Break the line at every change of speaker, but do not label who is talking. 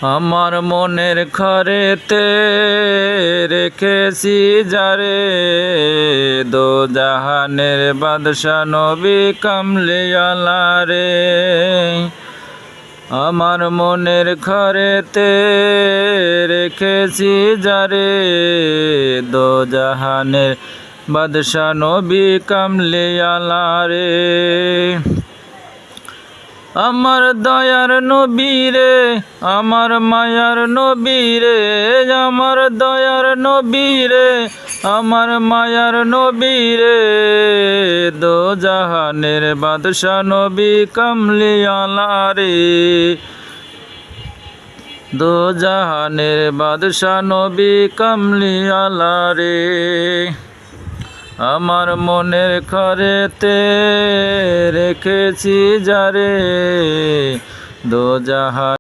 আমার মনের ঘরেতে রেখেছি যারে, দো জাহানের বাদশা নবী কামলিওয়ালা রে। আমার মনের ঘরেতে রেখেছি যারে, দো জাহানের বাদশা নবী কামলিওয়ালা রে। আমার দয়ার নবী রে, আমার মায়ার নবী রে, আমার দয়ার নবী রে, আমার মায়ার নবী রে, দো জাহানের বাদশা নবী কামলিওয়ালা রে। দো জাহানের বাদশা নবী কামলিওয়ালা রে। আমার মনের ঘরেতে রেখেছি যারে, দো জাহান